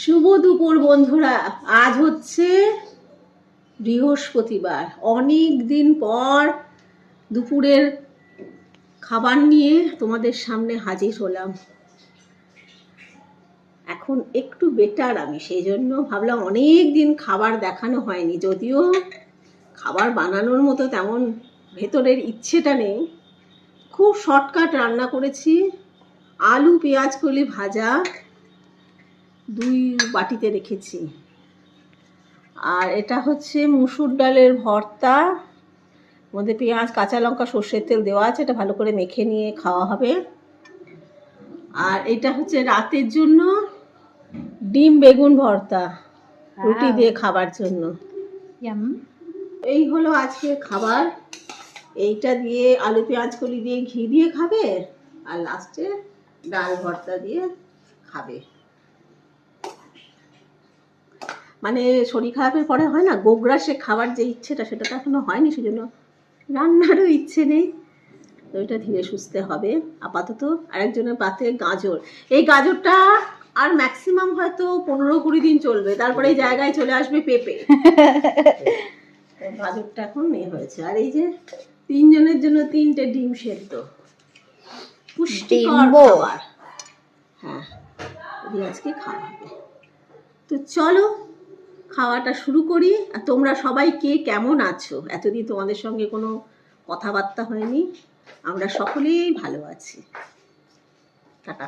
শুভ দুপুর বন্ধুরা। আজ হচ্ছে বৃহস্পতিবার। অনেক দিন পর দুপুরের খাবার নিয়ে তোমাদের সামনে হাজির হলাম। এখন একটু বেটার আমি, সেই জন্য ভাবলাম অনেক দিন খাবার দেখানো হয়নি, যদিও খাবার বানানোর মতো তেমন ভেতরের ইচ্ছেটা নেই। খুব শর্টকাট রান্না করেছি। আলু পেঁয়াজ কলি ভাজা 2 বাটিতে রেখেছি। আর এটা হচ্ছে মুসুর ডালের ভর্তা, মধ্যে পেঁয়াজ কাঁচা লঙ্কা সর্ষের তেল দেওয়া আছে, এটা ভালো করে মেখে নিয়ে খাওয়া হবে। আর এটা হচ্ছে রাতের জন্য ডিম বেগুন ভর্তা, রুটি দিয়ে খাবার জন্য। এই হলো আজকে খাবার। এইটা দিয়ে আলু পেঁয়াজ কলি দিয়ে ঘি দিয়ে খাবে, আর লাস্টে ডাল ভর্তা দিয়ে খাবে। মানে শরীর খারাপের পরে হয় না গোগ্রাসে খাবার যে ইচ্ছেটা, সেটা তো এখনো হয়নি, সেজন্য রান্নারও ইচ্ছে নেই। তো এটা ধীরে সুস্থে হবে আপাতত। আরেকজনের পাতে গাজর, এই গাজরটা আর ম্যাক্সিমাম হয়তো 15-20 দিন চলবে, তারপরে এই জায়গায় চলে আসবে পেঁপে। গাজরটা এখন হয়েছে। আর এই যে 3 জনের জন্য 3টে ডিম সেদ্ধ, পুষ্টিকর খাবার। হ্যাঁ, আজকে খাওয়া হবে। তো চলো খাওয়াটা শুরু করি। আর তোমরা সবাই কে কেমন আছো? এতদিন তোমাদের সঙ্গে কোনো কথাবার্তা হয়নি। আমরা সকলেই ভালো আছি। টাটা।